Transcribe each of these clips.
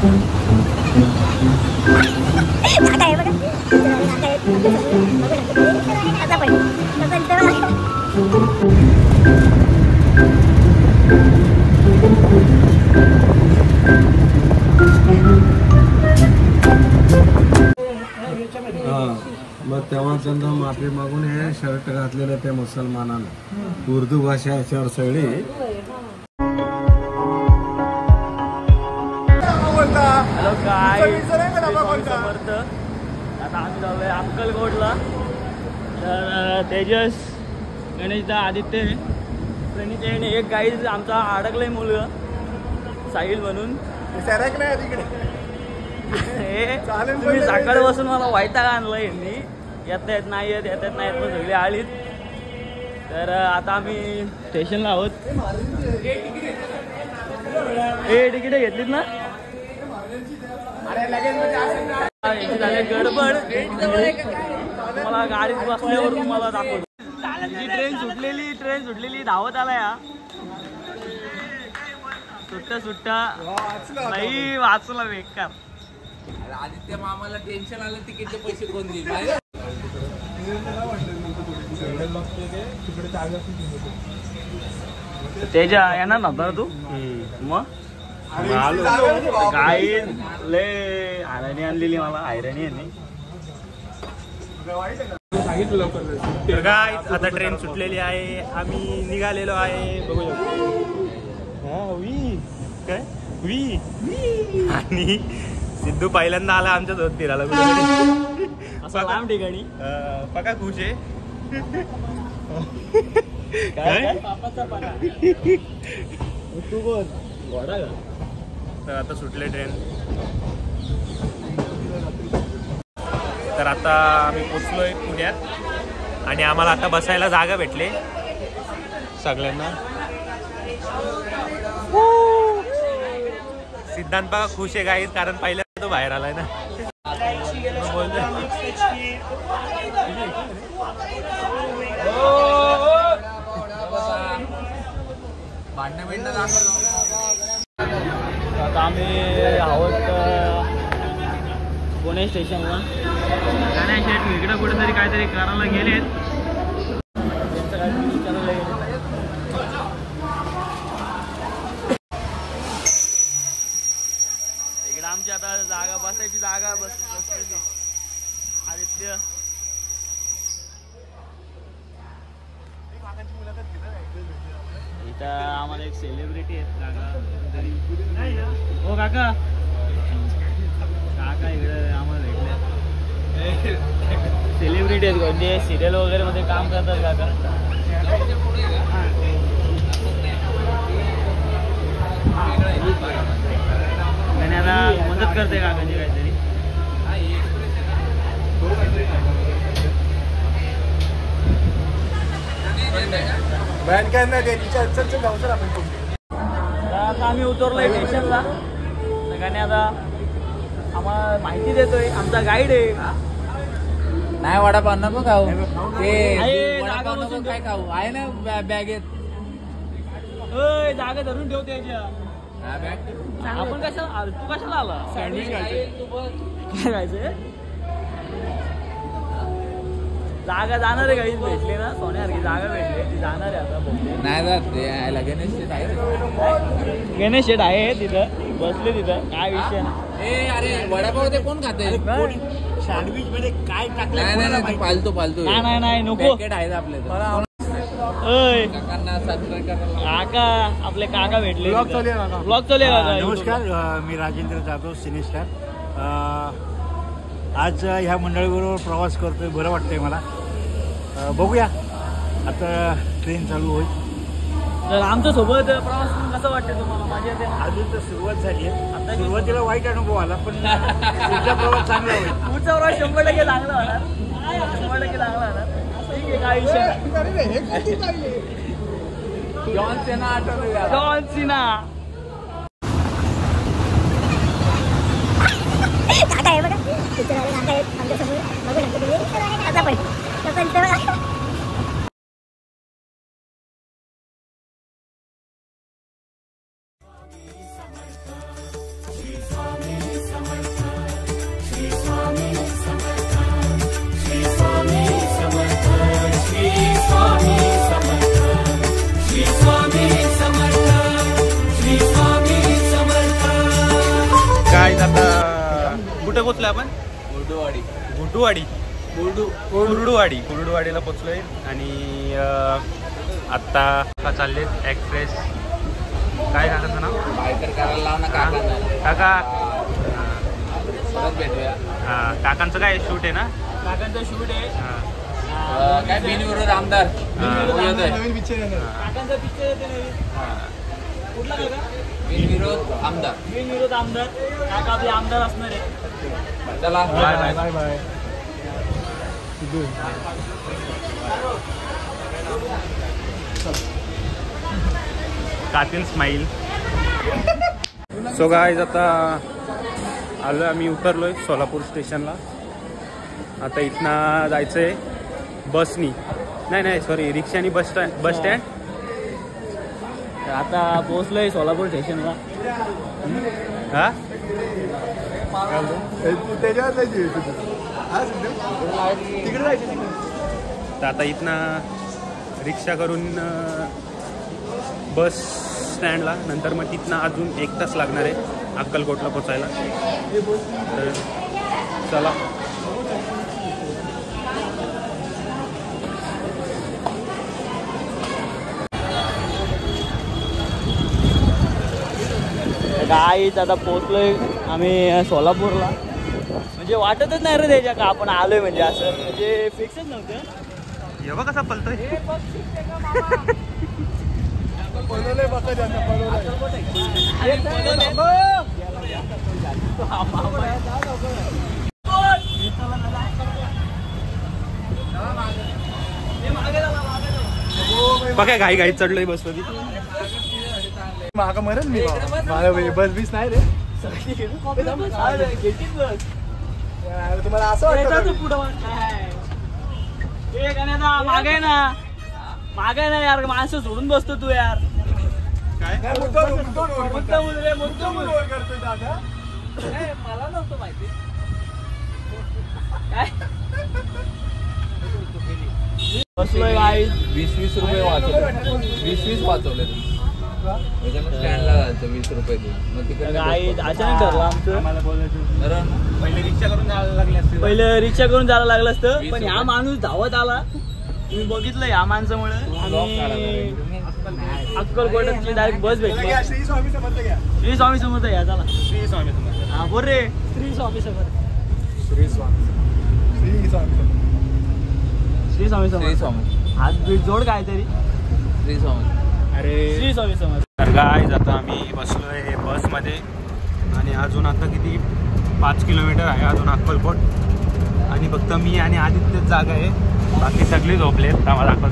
काका आहे बघा, काका आहे. आता पण मग तेव्हा त्यांना माफी मागून हे शर्ट घातलेलं त्या मुसलमानानं उर्दू भाषा याच्यावर सगळी. हॅलो काय समर्थ. आता आम्ही जाऊया अक्कलकोटला. तर तेजस, गणेशदा, आदित्य, प्रणित आणि एक गाईज आमचा अडकलाय मुलगा साहिल म्हणून. तुम्ही सकाळपासून मला वैताग आणला यांनी. येता येत नाही येत, येत नाही येत, सगळी आलीत. तर आता आम्ही स्टेशनला आहोत. हे तिकीट घेतलीत ना? झाले गडबड. मला गाडीत बसल्यावर तुम्हाला दाखवतो. ट्रेन सुटलेली धावत आला या. सुट्टा नाही वाचला बेकार. आदित्य मामाला टेन्शन आलं, तिकीटचे पैसे कोण देईल? तेजा येणार नव्हता तू मग? काही लय आयराणी आणलेली मला, आयराणी यांनी. काय आता ट्रेन सुटलेली आहे, आम्ही निघालेलो आहे. बघू काय आणि सिद्धू पहिल्यांदा आला आमच्या सोबत फिरायला असं लांब ठिकाणी. पका खुश आहे. तू बोल घोडा का? तर आता सुटले ट्रेन. तर आता आम्ही पोचलोय पुण्यात आणि आम्हाला आता बसायला जागा भेटले सगळ्यांना. सिद्धांत बघा खुश आहे गाईत, कारण पहिल्यांदा तो बाहेर आलाय ना. आता आम्ही आहोत पुणे स्टेशनला. गणेश शेठ इकडं कुठेतरी काहीतरी करायला गेलेत. त्यांचं काहीतरी विचारायला गेले. इकडे आमची आता जागा बसायची जागा बसलेली. आदित्य इथं आम्हाला एक सेलिब्रिटी आहेत काका. हो काका, काका इकडे आम्हाला भेटले. सेलिब्रिटी आहेत म्हणजे सिरियल वगैरे मध्ये काम करतात काका. आणि आता मदत करते काकाची काहीतरी. आता आम्ही उतरलोय स्टेशनला. सगळ्यांनी आता आम्हाला माहिती देतोय. आमचा गाईड आहे. नाही वडापाव नको खाऊ, ते जागा बसून काय खाऊ आहे ना बॅगेत. जागा धरून ठेवते याच्या. आपण कशाला, तू कशाला आला? सँडविच काय खायचंय? जागा जाणार आहे गाईच भेटली ना, सोन्यासारखी जागा भेटली. ती जाणार आहे आता. नाही जात गणेश शेठ आहे. गणेश शेठ आहे तिथं, बसले तिथं. काय विषय ए अरे वडापाव ते कोण खाते? सँडविच मध्ये काय टाकलं? नाही पालतो नाही नको. पॅकेट आहे आपले. काकांना सबस्क्राइब करा. काका आपले काका भेटले. ब्लॉग चालू आहे. नमस्कार, मी राजेंद्र जाधव, सिनेस्टार. आज ह्या मंडळीबरोबर प्रवास करतोय, बरं वाटतंय मला. बघूया आता ट्रेन चालू होईल. तर आमच्या सोबत प्रवास कसं वाटतं तुम्हाला? माझ्या अजून तर सुरुवात झाली आहे. आता सुरुवातीला वाईट अनुभव आला, पण पुढचा प्रवास चांगला होईल. पुढचा प्रवास 100% चांगला होणार. 100% चांगला होणार. ठीक आहे, काय विषय. जॉन सीना आठवलं. जॉन सीना काका आहे बघा, काका आहेत आमच्या समोर. बघू शकता तुम्ही. आता पण स्वामी काय आता कुठे पोचलोय आपण? गुडवाडी कुर्डुवाडीला पोचलोय आणि आत्ता चालले एक्सप्रेस. काय काकाचं नाव? बायकर करायला लाव ना काका. परत भेटूया. काकांचं काय शूट आहे ना? काकांचा शूट आहे. काय बिनविरोध आमदार काकांचा पिक्चर येते नवीन. कुठला काका? बिनविरोध आमदार. बिनविरोध आमदार. काका आपले आमदार असणार आहे. चला बाय. कातील स्माईल. सो गाईज आता आलो आम्ही, उतरलोय सोलापूर स्टेशनला. आता इथनं जायचंय बसनी, नाही सॉरी रिक्षानी बस स्टँड. आता पोहोचलोय सोलापूर स्टेशनला. हा तर आता इथनं रिक्षा करून बस स्टँडला, नंतर मग तिथनं अजून 1 तास लागणार आहे अक्कलकोटला पोचायला. तर चला. गाईच आता पोहोचलोय आम्ही सोलापूरला. म्हणजे वाटतच नाही रे त्याच्या का आपण आलोय, म्हणजे असं म्हणजे फिक्सच नव्हतं. एवढा कसा पलतोय? बघा घाई चढलोय बसमध्ये. मागं मरेल मी बस बीस नाही रे. तुम्हाला असं वाटतं मागे ना यार, माणसं सोडून बसतो तू यार. काय मला नव्हतं माहिती. काय बसलोय गाईज. 20 रुपये वाचवले. 20 वाचवले. स्टँडला जायचं 20 रुपये देऊन. मग तिकडे गाईज अचानक ठरलं आमचं. पहिले रिक्षा करून जायला लागले असते. पहिलं रिक्षा करून जायला लागलं असतं, पण ह्या माणूस धावत आला. तुम्ही बघितलं या माणसामुळे आम्ही अक्कलकोटची डायरेक्ट बस भेटली. श्री स्वामी समर्थ घ्या. चला श्री स्वामी समर्थ. हा बोल रे. श्री स्वामी समर्थ. श्री स्वामी. हात बीट जोड काहीतरी. श्री स्वामी. अरे श्री स्वामी समर्थ. तर गाईज आता आम्ही बसलोय बसमध्ये आणि अजून आता किती 5 किलोमीटर आहे अजून अक्कलकोट. आणि फक्त मी आणि आदित्यच जागा आहे, बाकी सगळी झोपलेत. आम्हाला दाखवत.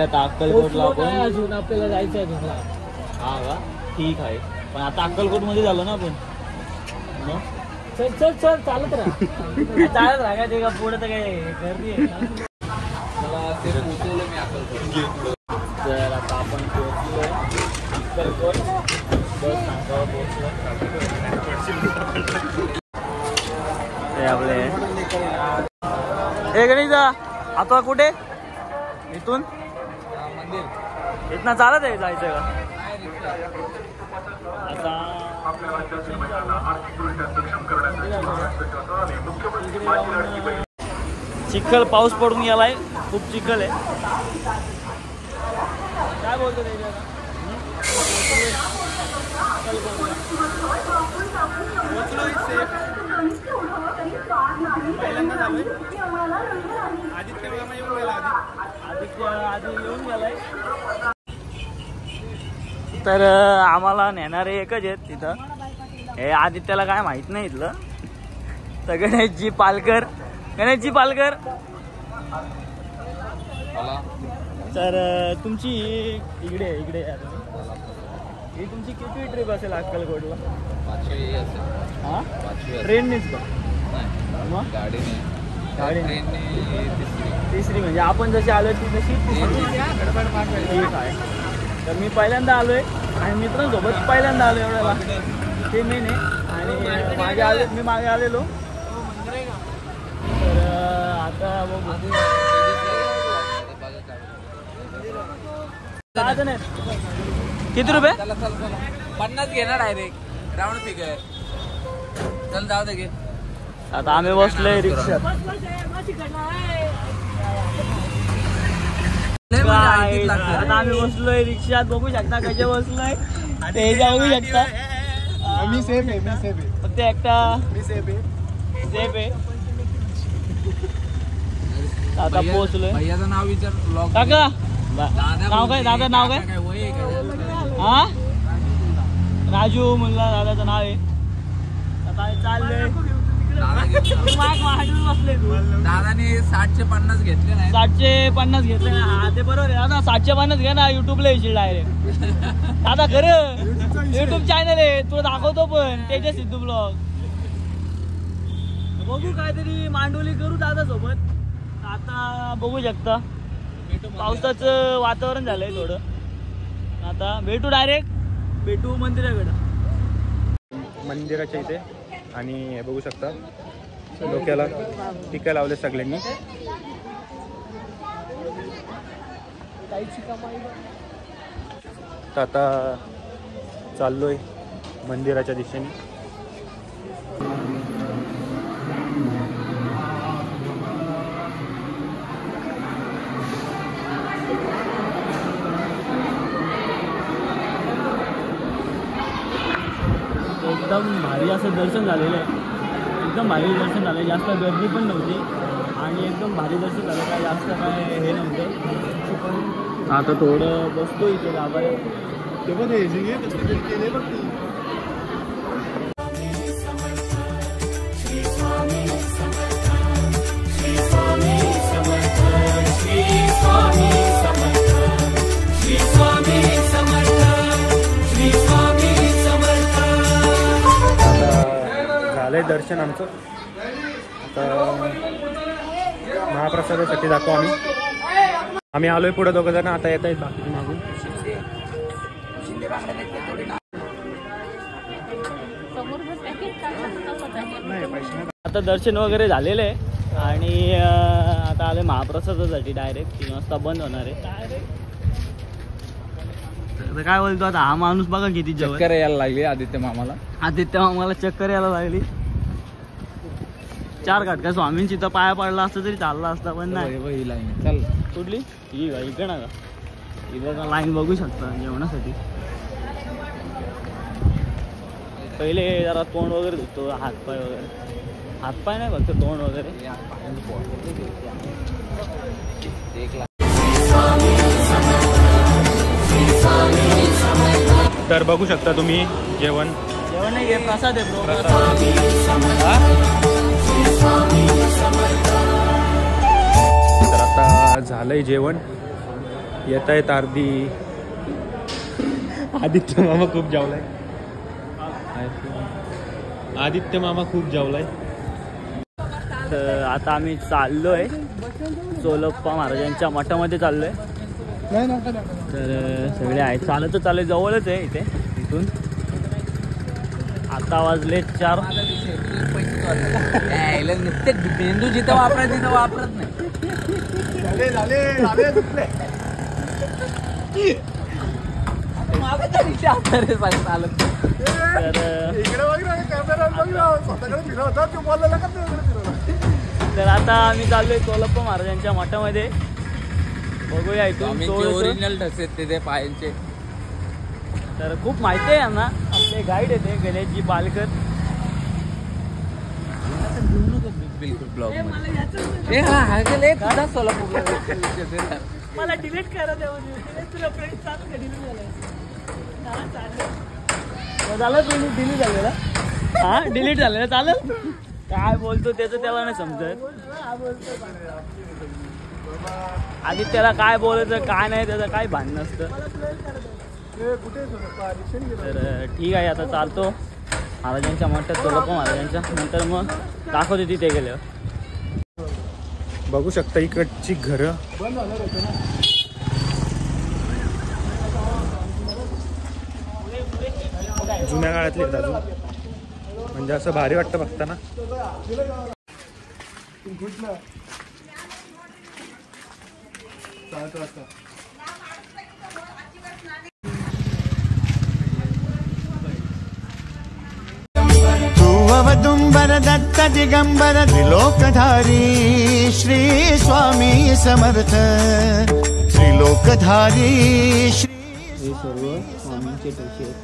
आता अक्कलकोटला अजून आपल्याला जायचं आहे तुम्हाला. हा का ठीक आहे, पण आता अक्कलकोट मध्ये झालो ना आपण. चल चालत राहा. चालत राहा काय ते का पुढे तर काय गर्दी आहे. तर आता आपण पोहोचलोय अक्कलकोट. बस नाकावर पोहोचलो. आपले गणेश आता कुठे इथून इथनं चालत आहे जायचं का? आता चिखल पाऊस पडून गेलाय, खूप चिखल आहे. काय बोलतो आदित्य मामा येऊन गेला. आधी येऊन गेलाय. तर आम्हाला नेणारे एकच आहेत तिथं. हे आदित्याला काय माहित नाही इथलं. तर गणेशजी पालकर तर तुमची इकडे या तुम्ही. ही तुमची किती ट्रिप असेल अक्कलकोटला? 5वी असेल. हा, 5वी ट्रेननेच का? मग गाडीने तिसरी म्हणजे आपण जशी आलो ती तशी तिसरी. ठीक आहे. तर मी पहिल्यांदा आलोय आणि मित्रांसोबत पहिल्यांदा आलो एवढ्याला. ते मेन आहे. आणि मी मागे आलेलो. तर आता बघू. 6 जण आहेत. किती रुपये? 50 घेणार डायरेक्ट राऊंड फिगर. चल जाऊ दे घे. आता आम्ही बसलोय रिक्षात. आता आम्ही बसलोय रिक्षात. बघू शकता कशा बसलोय ते बघू शकता. मी सेफ आहे. फक्त एकटा सेफ आहे. आता पोहोचलोय. भैयाचं नाव विचार. काका नाव काय? दादा नाव काय? हा, राजू मुल्ला दादाचं नाव आहे. आता चाललंय. बसले तू. दादाने 750 घेतले नाही. 750 घेतले ना. हा ते बरोबर आहे दादा. 750 घे ना. युट्यूबला येशील डायरेक्ट. दादा खरं युट्यूब चॅनल आहे. तो दाखवतो पण त्याच्या सिद्धू ब्लॉग. बघू काहीतरी मांडवली करू दादा सोबत. आता बघू शकता पावसाचं वातावरण झालंय थोडं. आता भेटू मंदिराकडं. मंदिराच्या इथे. आणि हे बघू शकता डोक्याला टिका लावले सगळ्यांनी. तर आता चाललोय मंदिराच्या दिशेने. एकदम भारी असं दर्शन झालेलं आहे. एकदम भारी दर्शन झालं. जास्त गर्दी पण नव्हती आणि एकदम भारी दर्शन झालं. काय जास्त काय हे नव्हतं. आता थोडं बसतो इथे गाभाऱ्यात. ते पण केले बघ. झालंय दर्शन आमचं. आता महाप्रसादासाठी जातो आम्ही आलोय पुढे दोघं जण. आता येत आहेत बाकी मागून. आता दर्शन वगैरे झालेलं आहे आणि आता आले महाप्रसादासाठी. डायरेक्ट 3 वाजता बंद होणार आहे. काय बोलतो आता हा माणूस बघा किती चक्कर यायला लागली आदित्य मामाला चक्कर यायला लागली. 4 घाटका स्वामींची तर पाया पडला असता तरी चालला असता पण नाही. चल कुठली ही का इकडे ना का इकडे लाईन बघू शकता जेवणासाठी. पहिले जरा तोंड वगैरे धुतो. हातपाय नाही फक्त तोंड वगैरे. तर बघू शकता तुम्ही जेवण नाही घे. प्रसाद आहे ब्रो. तर आता झालंय जेवण. येत आहेत अर्धी. आदित्य मामा खूप जेवलाय. तर आता आम्ही चाललोय सोलप्पा महाराजांच्या मठामध्ये चाललोय. तर सगळे आहेत चालत चालले. जवळच आहे इथून. आता वाजले 4. मेंदू जिथं वापरायचं तिथं वापरत नाही. तर आता आम्ही चाललोय सोलप्पा महाराजांच्या मठामध्ये. बघूया इथून ओरिजिनल ठसेत ते पायांचे. तर खूप माहिती आहे यांना. आपले गाईड येते गणेशजी पालकर. बिलकुल ब्लॉग मध्ये. हा गेले तुझा सोलापूरला. मला डिलीट करा त्यामध्ये तुला फ्रेंड चालू का डिलीट झालं डिलीट झालेला. हा डिलीट झालेला चालेल. काय बोलतो त्याचं त्याला नाही समजत. आधी त्याला काय बोलायचं काय नाही त्याचं काही भान नसतं. तर ठीक आहे आता चालतो महाराजांच्या मठात सोलापूर महाराजांच्या. नंतर मग दाखवते तिथे गेल्यावर. बघू शकता इकडची घरं जुन्या काळातली आहेत अजून. म्हणजे असं भारी वाटतं बघताना. तू अवदुंबर दत्त दिगंबर त्रिलोकधारी श्री स्वामी समर्थ. त्रिलोकधारी श्री हे सर्व स्वामींचे टोचे आहेत.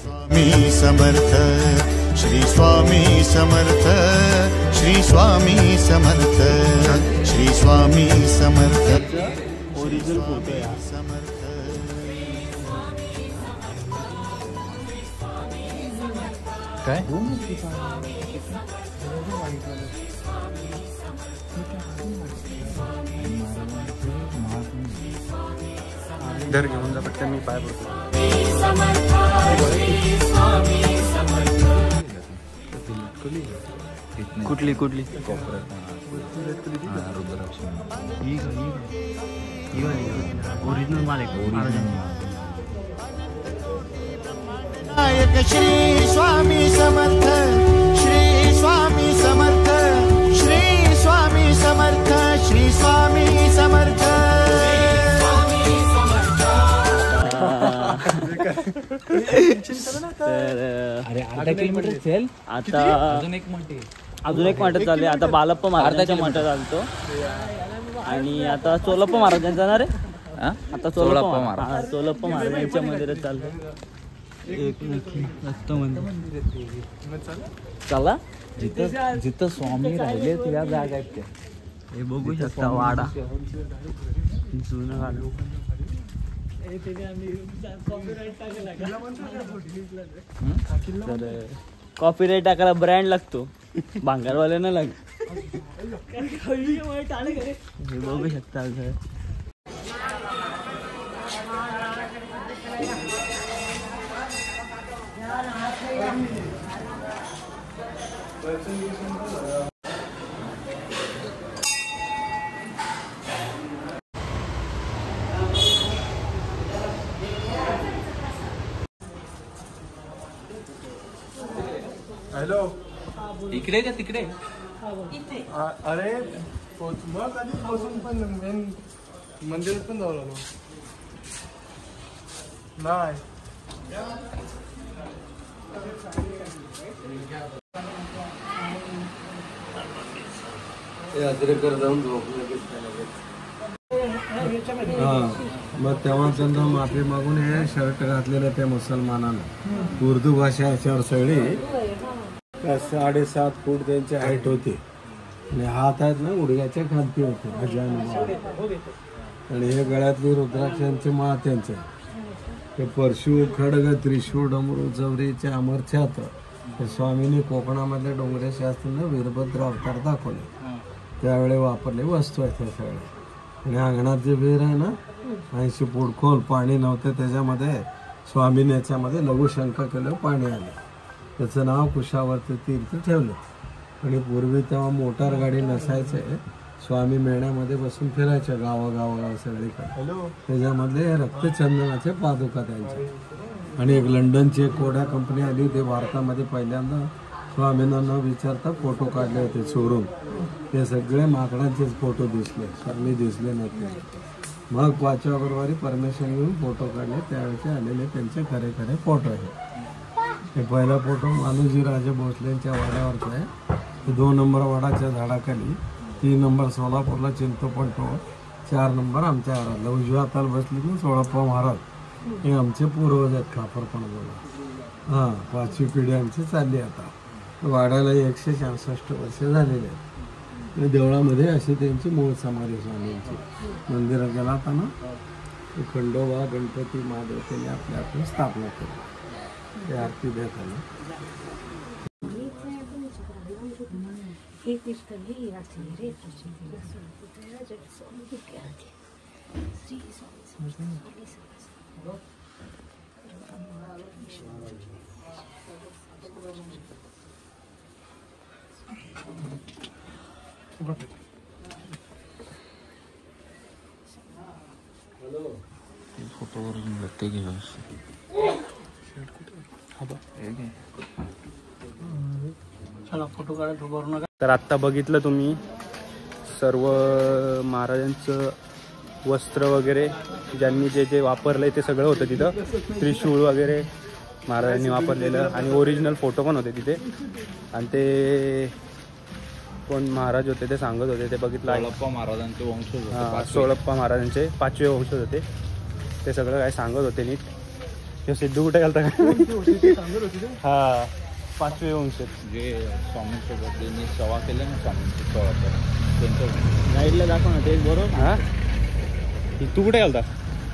स्वामी समर्थ. श्री स्वामी समर्थ. श्री स्वामी समर्थ. श्री स्वामी समर्थ. ओरिजिनल फोटो आहे हा. काय घर घेऊन जा पटकन मी पाय पडतो. कुठली कुठली ओरिजिनल माल आहे. नायक श्री स्वामी समर्थ. श्री स्वामी समर्थ. श्री स्वामी समर्थ. श्री स्वामी समर्थ. अरे 8 किलोमीटर चल. आता अजून एक म्हणते अजून एक मठात चालले. आता बालप्पा महाराजांच्या मठात चालतो आणि आता सोलापूर महाराजांचा जाणार आहे. आता सोलापूर महाराजांच्या मंदिरात चालतो. एक मस्त मंदिर. चला जिथं जिथं स्वामी राहिले त्या जागा आहेत त्या. हे बघू शकता वाडा जुनं वाडा. तर कॉपीराईट टाकायला ब्रँड लागतो. भांगारवाल्यानं लागतो. हे बघू शकता घर. हॅलो. इकडे का तिकडे. अरे मग आधी पोचून पण मेन मंदिरात पण जाऊ लागलो. नाही अद्रेकर जाऊन झोपलं. मग तेव्हा त्यांना माफी मागून हे शर्ट घातलेलं त्या मुसलमानानं. उर्दू भाषा याच्यावर सगळी 7.5 फूट त्यांची हाईट होती आणि हात आहेत ना गुडघ्याच्या खालती होते. आणि हे गळ्यातली रुद्राक्षांची माळ त्यांचे. ते परशु खडग त्रिशूळ डमरू चौरीचे अमर छात्र. हे स्वामींनी कोकणामधल्या डोंगरे शास्त्रानं वीरभद्र अवतार दाखवले. त्यावेळी वापरले वस्तू आहेत हे सगळे. आणि अंगणात जे विहीर आहे ना 80 फूट खोल. पाणी नव्हते त्याच्यामध्ये. स्वामीने याच्यामध्ये लघुशंका केलं पाणी आलं. त्याचं नाव कुशावर्ती तीर्थ ठेवलं. आणि पूर्वी तेव्हा मोटार गाडी नसायचे. स्वामी मेळ्यामध्ये बसून फिरायचे गावागाव सगळीकडे. त्याच्यामधले रक्तचंदनाचे पादुका त्यांचे. आणि एक लंडनची एक कोड्या कंपनी आली होती भारतामध्ये. पहिल्यांदा स्वामींना न विचारता फोटो काढले होते चोरून. ते सगळे माकडांचेच फोटो दिसले. स्वामी दिसले नव्हते. मग 5व्या गुरुवारी परमिशन घेऊन फोटो काढले. त्यावेळेचे आलेले त्यांचे खरे खरे फोटो आहेत. हे पहिला फोटो मानुजी राजे भोसलेंच्या वाड्यावरचा आहे. 2 नंबर वाडाच्या झाडाखाली 3 नंबर सोलापूरला चिंतोपण टोळ, 4 नंबर आमच्या घरातला उजव्या हाताला बसले की सोळाप्पा महाराज हे आमचे पूर्वज आहेत खापरपणा. हां 5वी पिढी आमची चालली आता. वाड्याला 166 वर्ष झालेले आहेत. देवळामध्ये अशी त्यांची मूळ समाधी स्वामींची. मंदिरात गेला होता ना खंडोबा गणपती महादेव त्यांनी आपल्या आपली स्थापना केली. ते आरती देत आलं. फोटोवरून लागते की फोटो काढत करू नका. तर आत्ता बघितलं तुम्ही सर्व महाराजांचं वस्त्र वगैरे ज्यांनी जे जे वापरलंय ते सगळं होतं तिथं. त्रिशूळ वगैरे महाराजांनी वापरलेलं आणि ओरिजिनल फोटो पण होते तिथे. आणि ते कोण महाराज होते ते सांगत होते ते बघितलं. सोळप्पा महाराजांचे वंशज. हां सोळप्पा महाराजांचे 5वे वंशज होते ते सगळं काय सांगत होते नीट. हे सिद्धू कुठे घालता का? हां 5वे वंशज जे स्वामींसोबत ज्यांनी सेवा केली ना स्वामींची त्यांचं गाईडला दाखव ना ते बरोबर. हां तू कुठे घालता?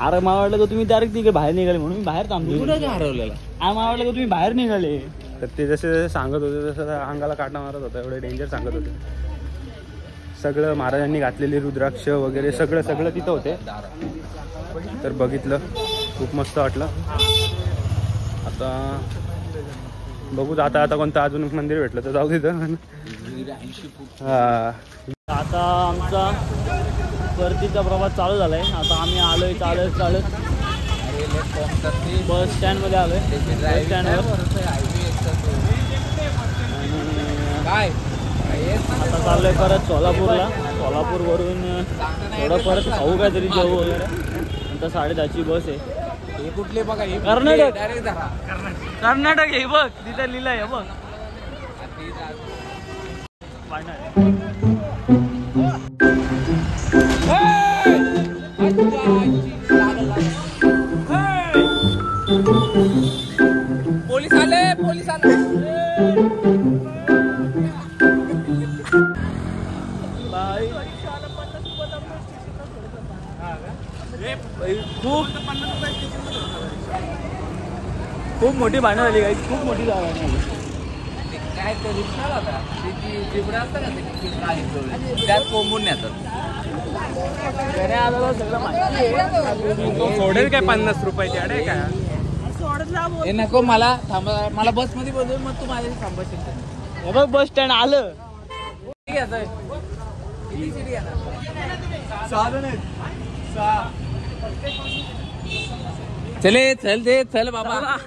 अरे मला वाटलं का तुम्ही डायरेक्ट तिकडे बाहेर निघाले म्हणून मी बाहेर थांबलो. कुठे हरवलेला? मला वाटलं का तुम्ही बाहेर निघाले. तर ते जसे जसे सांगत होते तसं अंगाला काटा मारत होता. एवढे डेंजर सांगत होते. सगळं महाराजांनी घातलेले रुद्राक्ष वगैरे सगळं सगळं तिथं होते. तर बघितलं खूप मस्त वाटलं. आता बघू आता आता कोणतं अजून मंदिर भेटलं तर जाऊ तिथं. हां आता आमचा परतीचा प्रवास चालू झालाय. आता आम्ही आलोय चालत बस स्टँडमध्ये आलोय. बस स्टँडवर आता चाललोय परत सोलापूरला. सोलापूरवरून थोडं परत खाऊ काहीतरी जेवू वगैरे. नंतर 10:30ची बस आहे. कुठले बघा कर्नाटक. डायरेक्ट कर्नाटक हे बघ तिथे लिहिलंय हे बघ. पोलीस आले पोलीस आले. खूप मोठी भांडण झाली काही. खूप मोठी जागा काय ते रिक्षा होता तिकडे असतं ना ते त्यात कोंबून नेतात. सोडेल काय 50 रुपयाची अडे काय? हे नको मला थांबा. मला बस मध्ये बोलतोय मग तू माझ्या थांबशील. हे बघ बस स्टँड आलं. चले चल दे चल बाबा.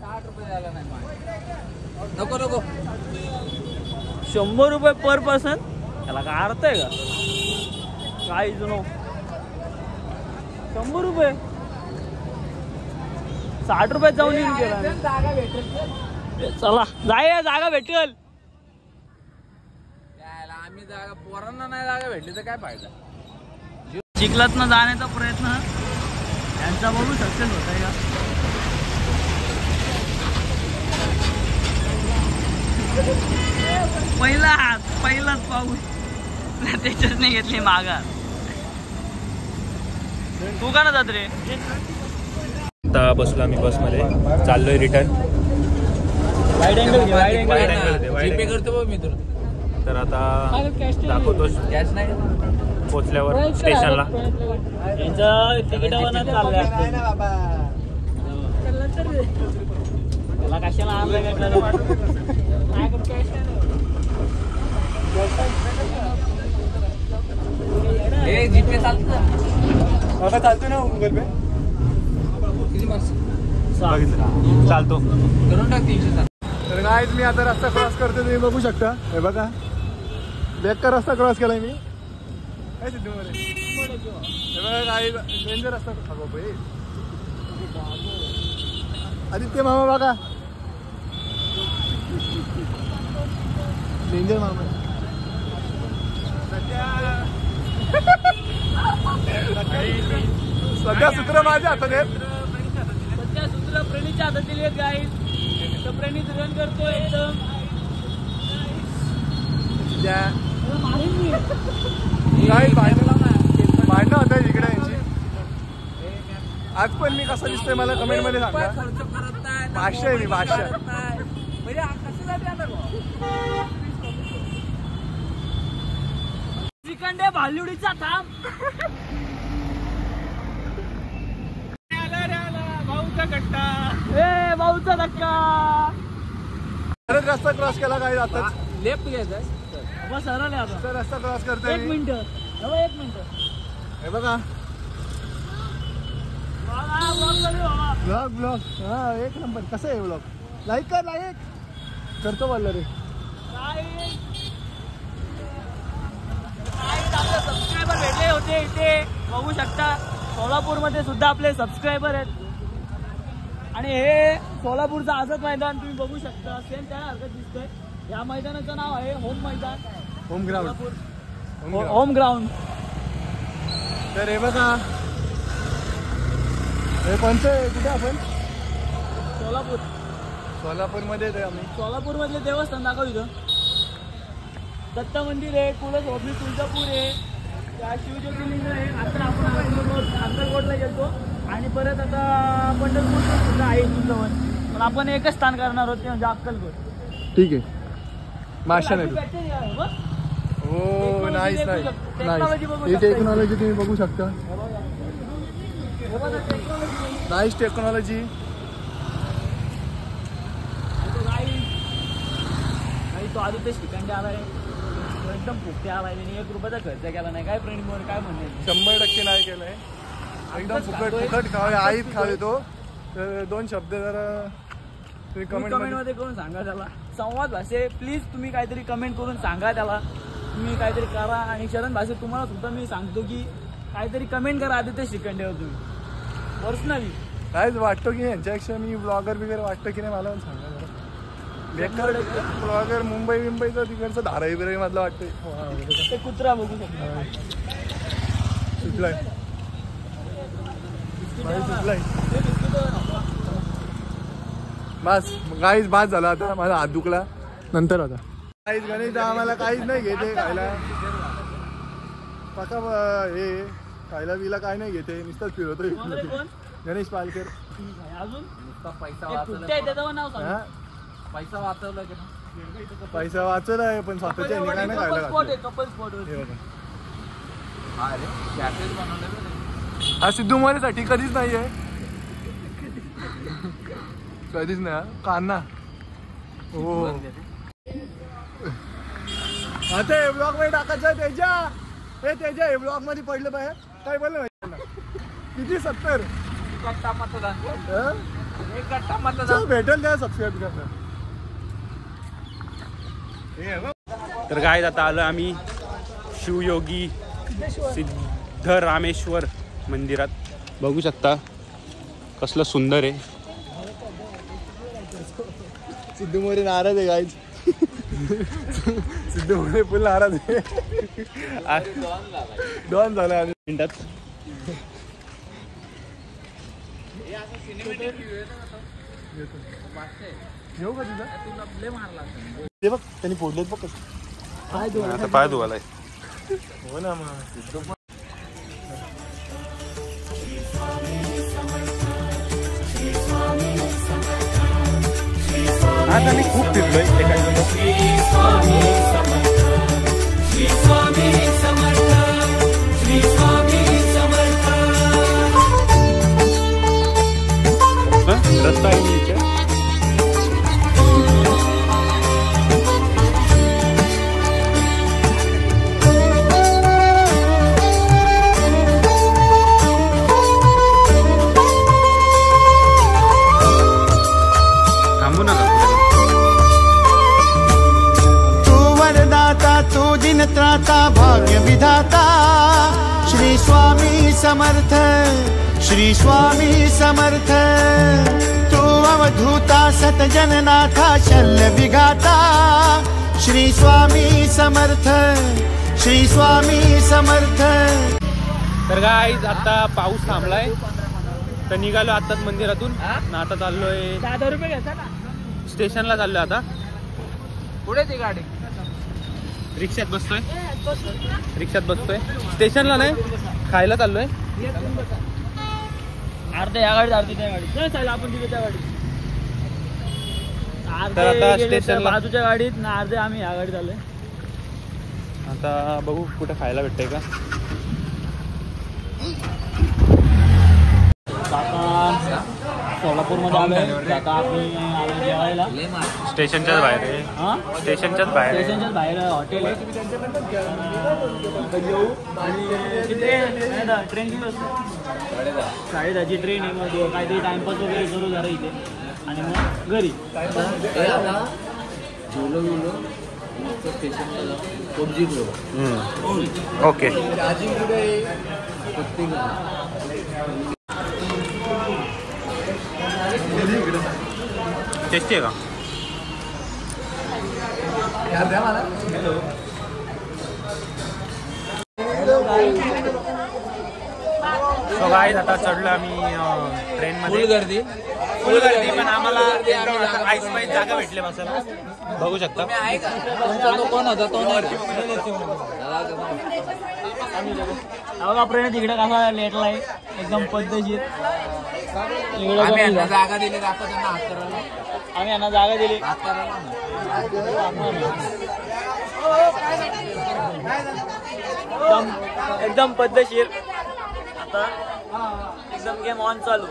60 रुपये द्यायला नाही. नको नको 100 रुपये पर पर्सन. त्याला काय अर्थ आहे का? काय जुनो 100 रुपये 60 रुपयात जाऊन येऊन केला. जागा भेटेल. चला जाय जागा भेटेल. आम्ही जागा पोरांना नाही जागा भेटली तर काय फायदा. चिखलातनं जाण्याचा प्रयत्न यांचा बघू सक्सेस होत आहे का? पहिलाच पाऊस त्याच्याच नाही घेतली माघार. तू का ना जात रे? आता बसलो आम्ही बसमध्ये चाललोय रिटर्न. वाईड अँगल घे. Wide wide angle. अँगल दे, वाईड जीपे अँगल. करतो बघ मी तुला. तर आता दाखवतो कॅश नाही. पोचल्यावर स्टेशनला. यांचं तिकीटावर चाललंय. त्याला कशाला आणलं हे जीपे चालतं. चालतो ना गुगल पे. किती मार्क्स चालतो करून टाक 300. तर गाईज मी आता रस्ता क्रॉस करते. तुम्ही बघू शकता. हे बघा बेकार रस्ता क्रॉस केलाय मी. काय सिद्धू मध्ये हे बघा गाईज डेंजर रस्ता. आदित्य मामा बघा डेंजर मामा. सध्या सूत्र माझ्या हातात आहेत. सध्या सूत्र प्रणीतच्या हातातील एक गाईड. तर प्रणीत रन करतो एकदम. भांडणं होत आहे इकडे यांची. आज पण मी कसा दिसतोय मला कमेंट मध्ये सांगा. भाष्य आहे मी भाष्य. श्रीखंड भालुडीचा थांब. भाऊचा कट्टा. ए भाऊचा धक्का. परत रस्ता क्रॉस केला काय आताच. लेफ्ट घ्यायचा बस. सरळ आता रस्ता क्रॉस करतोय. एक मिनिट. एक मिनिट. हे बघा ब्लॉग ब्लॉग. हा एक नंबर. कसं आहे ब्लॉग. लाईक कर. लाईक करतो बोललो रे. आपले सबस्क्रायबर भेटले होते इथे बघू शकता. सोलापूरमध्ये सुद्धा आपले सबस्क्रायबर आहेत. आणि हे सोलापूरचं आझाद मैदान तुम्ही बघू शकता. सेम त्यासारखं दिसतंय. या मैदानाचं नाव आहे होम मैदान. Home ground. Home ground. तर हे बघा हे कोणतं कुठे आपण. सोलापूर. सोलापूरमध्ये आहे आम्ही. सोलापूरमधले देवस्थान दाखव. इथं दत्त मंदिर आहे. कुलस्वामी तुळजापूर आहे. शिवज्योतिर्लिंग आहे. आता आपण अक्कलकोटला गेलो आणि परत आता पंढरपूर सुद्धा आहे तुमच्यावर. पण आपण एकच स्थान करणार आहोत ते म्हणजे अक्कलकोट. ठीक आहे. माशा नाही. हो नाईस नाईस नाईस. ही टेक्नॉलॉजी तुम्ही बघू शकता. Nice technology. तो आदित्य श्रीखंड आलाय. एकदम फुकटे आलाय. त्यांनी 1 रुपयाचा खर्च केला नाही. काय प्रेम काय म्हणणे. 100% नाही केलंय. एकदम फुकट फुकट खावे. आईत खावे तो. तर 2 शब्द जरा तुम्ही कमेंट मध्ये करून सांगा त्याला. संवाद भाषे प्लीज तुम्ही काहीतरी कमेंट करून सांगा त्याला. तुम्ही काहीतरी करा. आणि चरण भाषेत तुम्हाला सुद्धा मी सांगतो की काहीतरी कमेंट करा आदित्य श्रीखंडेवर तुम्ही पर्सनली. काहीच वाटतो की यांच्यापेक्षा मी ब्लॉगर वगैरे वाटतं की नाही मला पण सांगा जरा. बेकार ब्लॉगर मुंबईचा तिकडचं धारावी बिराई मधला वाटतंय. ते कुत्रा बघू शकतो. सुटलाय सुटलाय. बस गाईच बाद झाला. आता माझा हात दुखला. नंतर आता काहीच गणित आम्हाला काहीच नाही घेते खायला. पका हे खायला बिला काय नाही घेते. नुसतंच फिरवतो. गणेश पालकर. अजून पैसा वाचवलाय पण स्वतःच्या काय नाही खायला. हा सिद्धू मोरेसाठी कधीच नाहीये. कधीच नाही. कान्हा. हो आता हे ब्लॉग मध्ये टाकायचं. त्याच्या हे ब्लॉग मध्ये पडलं पाहिजे. काय बोललं माहिती किती 70 भेटेल त्या सबस्क्राईब करणार. तर काय आता आलं आम्ही शिवयोगी सिद्धरामेश्वर मंदिरात. बघू शकता कसलं सुंदर आहे. सिद्धू मोरे नाराज आहे गाईज. सिद्धू मोरे फुल नाराज आहे. डॉन झाला मिनिटात. येऊ का तुझा. ते बघ त्यांनी फोडलेत बघ. आता पाय धुवालाय. हो ना मग. आज आम्ही खूप फिरलोय. रस्ता आहे इथे. थांबू नका. तू वरदाता तू दिनत्राता भाग्य विधाता श्री स्वामी समर्थ. श्री स्वामी समर्थ. तू अवधूता सतजननाथा शल्य विघाता श्री स्वामी समर्थ. श्री स्वामी समर्थ। तर गाईज आता पाऊस थांबलाय तर निघालो आताच मंदिरातून आता चाललोय 10 रुपये घ्यायचा ना स्टेशनला चाललोय आता पुढे ती गाडी रिक्षात बसतोय स्टेशनला नाही खायला चाललोय अर्धे या गाडीत अर्धे त्या गाडीत नाही चालेल आपण तिथे त्या गाडीत तर आता अर्धे स्टेशनला बाजूच्या गाडीत ना अर्धे आम्ही या गाडीत आलोय आता बघू कुठे खायला भेटतंय का आता सोलापूरमध्ये आलोय आता आम्ही आलो जेवायला स्टेशनच्याच बाहेर आहे स्टेशनच्याच बाहेर आहे स्टेशनच्याच बाहेर हॉटेल आहे येऊ आणि ट्रेन किती वाजता 10:30ची ट्रेन आहे मग काहीतरी टाइमपास वगैरे करू जरा इथे आणि मग घरी ओके टेस्टी आहे का सो गाईज आता चढलो आम्ही ट्रेनमध्ये फुल गर्दी पण आम्हाला आईस पाईस जागा भेटले बसायला बघू शकता कोण होता तो बघा प्रेरणा तिकडे कसा लेटला आहे एकदम पद्धतशीर जागा दिली आपण त्यांना हात करायला आम्ही यांना जागा दिली एकदम पद्धतशीर आता एकदम गेम ऑन चालू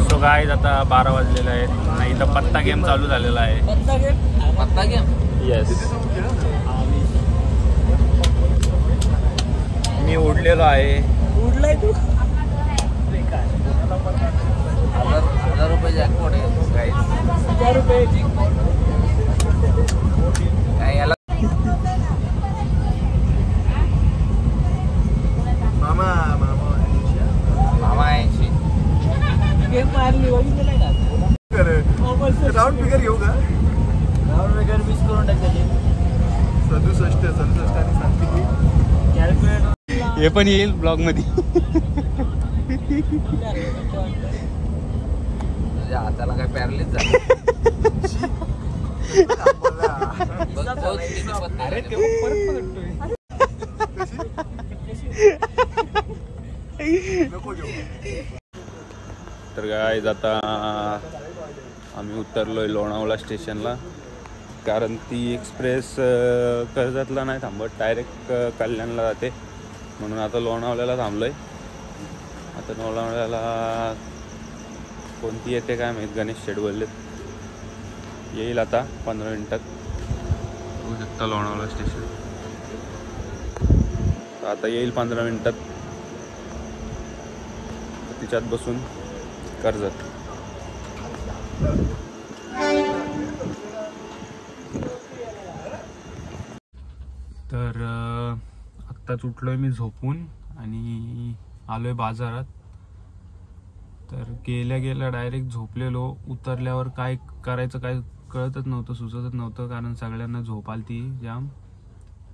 सो गाईज आता 12 वाजलेले आहेत नाही तर पत्ता गेम चालू झालेला आहे पत्ता गेम येस मी उडलेलो आहे उडलाय तू 1000 रुपये जॅकपॉट आहे गाईज 1000 रुपये काय याला मामा 80 गेम मारली बघितलं का राऊंड फिगर घेऊ का राऊंड वगैरे मिस करून टाकायचे 67 आणि सांगते की कॅल्क्युलेटर हे पण येईल ब्लॉग मध्ये हाताला काय पॅरलीच झालं तर गाईज आता आम्ही उतरलोय लोणावळा स्टेशनला कारण ती एक्सप्रेस कर्जतला नाही थांबत डायरेक्ट कल्याणला जाते म्हणून आता लोणावळ्याला थांबलोय आता लोणावळ्याला कोणती येते काय माहीत गणेश शेड बोललेत येईल आता 15 मिनिटात बघू शकता लोणावळा स्टेशन आता येईल 15 मिनिटात तिच्यात बसून कर्जत तर आत्ताच उठलोय मी झोपून आणि आलोय बाजारात तर गेल्या डायरेक्ट झोपलेलो उतरल्यावर काय करायचं काय कळतच नव्हतं सुचतच नव्हतं कारण सगळ्यांना झोप आलती जाम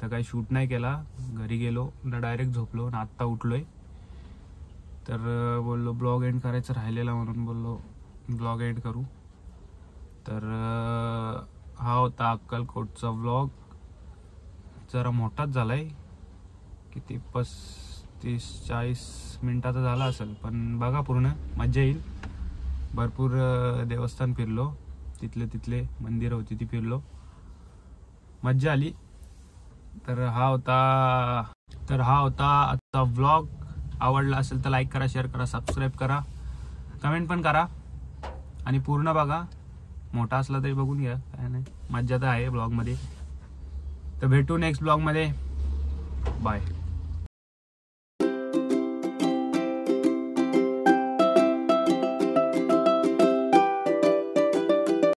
तर काही शूट नाही केला घरी गेलो डायरेक्ट झोपलो आणि आत्ता उठलोय तर बोललो ब्लॉग एंड करायचं राहिलेला म्हणून बोललो ब्लॉग एंड करू तर हा होता अक्कलकोटचा व्लॉग जरा मोठाच झालाय किती 35-40 मिनिटाचा झाला असेल पण बघा पूर्ण मजा येईल भरपूर देवस्थान फिरलो तिथले मंदिर होती ती फिरलो मज्जा आली तर हा होता आजचा व्लॉग आवडला असेल तर लाईक करा शेअर करा सबस्क्राईब करा कमेंट पण करा आणि पूर्ण बघा मोठा असला तरी बघून घ्या काय नाही मज्जा तर आहे ब्लॉगमध्ये तर भेटू नेक्स्ट ब्लॉगमध्ये बाय